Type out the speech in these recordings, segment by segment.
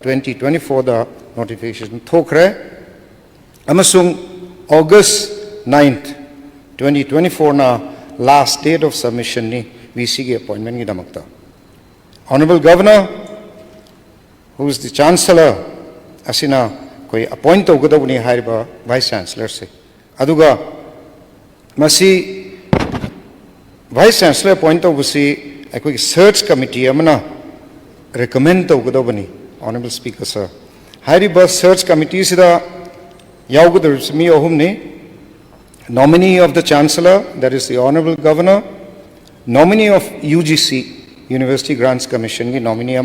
2024 da notification thokre amasung August 9th 2024 na last date of submission ni VC appointment ki damakta. Honorable Governor, who is the Chancellor, asina koi appoint tawgadawni hariba Vice Chancellor se. Aduga masi Vice Chancellor appoint tawbusi akoi search committee amana recommend tawgadawni. Honorable Speaker sir, hariba search committee sida yawgadawsi mi ahumni. Nominee of the Chancellor, that is the Honorable Governor, nominee of UGC, University Grants Commission, nominee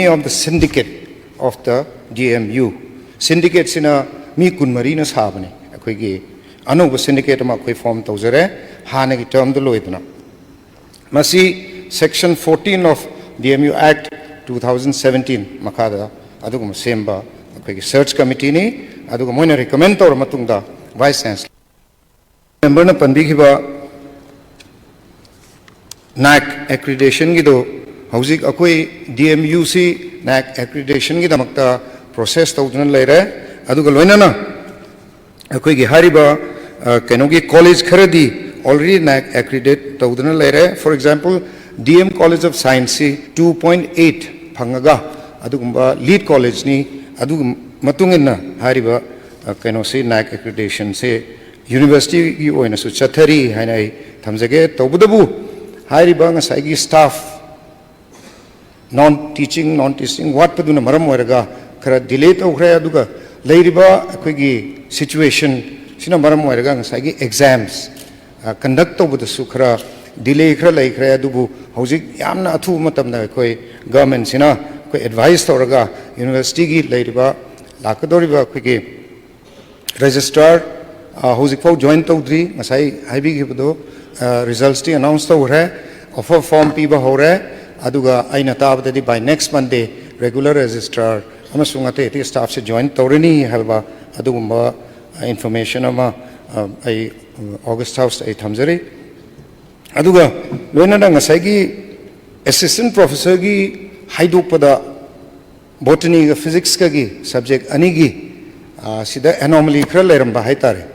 of the syndicate of the DMU. Syndicates in a mi kunmarina sabani, a quigi, anu syndicate ma qui form tozere, hanagi term the loidna. Masi section 14 of DMU Act 2017, Makada, Adugum Semba, a search committee ni, Adugumona recommend or matunda, Vice Chancellor. Member na panbikiba NAC accreditation gido hauzik akoi DMUC NAC accreditation gi damakta process tawduna leire aduga loinana akoi gi hariba kenogi college kharadi already NAC accredited tawduna leire. For example, DM College of Science 2.8 phangaga adugumba lead college ni adugum matungina hariba kenosi NAC accreditation se University ki oina su chathari hainai thamjage tawbudabu hairiba ngasai staff non teaching what paduna maram oiraga khara delay tawkhre aduga leiriba akhoi gi situation sina maram oiraga ngasai exams conduct tawbuda su khara delay khara laikhre adubu hojik yamna athu matamna akhoi government sina koi advice tawraga university gi leiriba lakadoriba akhoi gi registrar Hosik joint tawdri masai haibi gibudo results ti announce tawre offer form piba hore aduga aina tabadadi by next Monday regular registrar amasung ate staff se join tawreni halba adugumba information ama ai August house ai thamjari aduga loina ngasai gi assistant professor gi haidokpada botany physics ka gi subject ani gi sida anomaly khra leramba haitare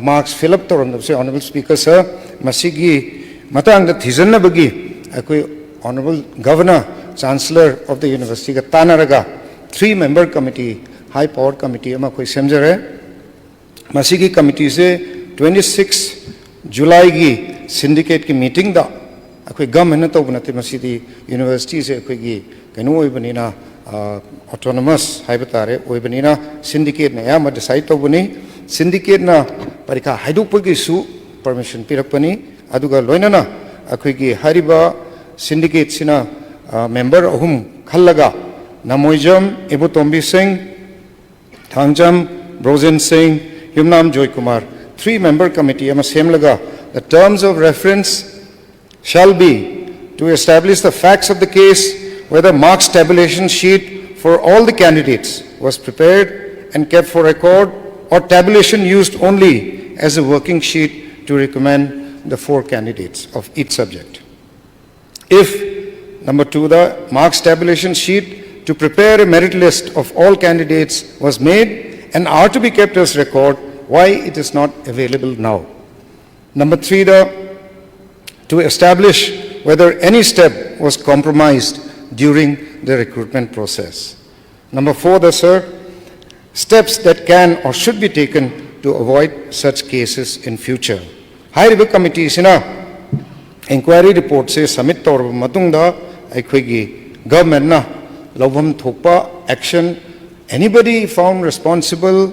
marks fill up to say Honorable Speaker sir masigi matang the thizanna bagi akoi Honorable Governor Chancellor of the University ka tanaraga 3-member committee high power committee ama koi semjare masigi committee se 26 July gi syndicate ki meeting da akoi government to bunate masidi university se akoi gi kanu oibanina autonomous haibatare oibanina syndicate na yama decide to buni syndicate na parika haidupagi su permission pirakpani aduga loinana akhoi hariba syndicate sina member ahum khallaga Namoijam Ibutombi Singh Thangjam Brozen Singh Yumnam Joy Kumar 3-member committee ama semlaga the terms of reference shall be to establish the facts of the case whether marks tabulation sheet for all the candidates was prepared and kept for record or tabulation used only as a working sheet to recommend the 4 candidates of each subject. If, number 2, the marks tabulation sheet to prepare a merit list of all candidates was made and are to be kept as record, why it is not available now. Number 3, to establish whether any step was compromised during the recruitment process. Number 4, sir, steps that can or should be taken to avoid such cases in future. High River Committee sina inquiry report se submit tor matungda aikhoi government na lobham thokpa action anybody found responsible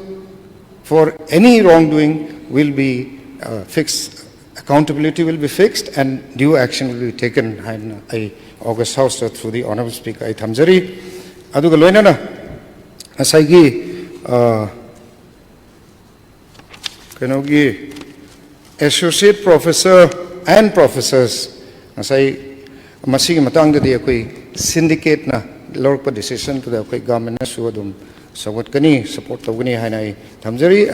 for any wrongdoing will be fixed, accountability will be fixed and due action will be taken in August House through the Honorable Speaker I thamjari aduga loinana asaigi associate professor and professors asai masigi matang de akoi syndicate na lorpa decision to the government na su adum support kani support tawni hanai thamjari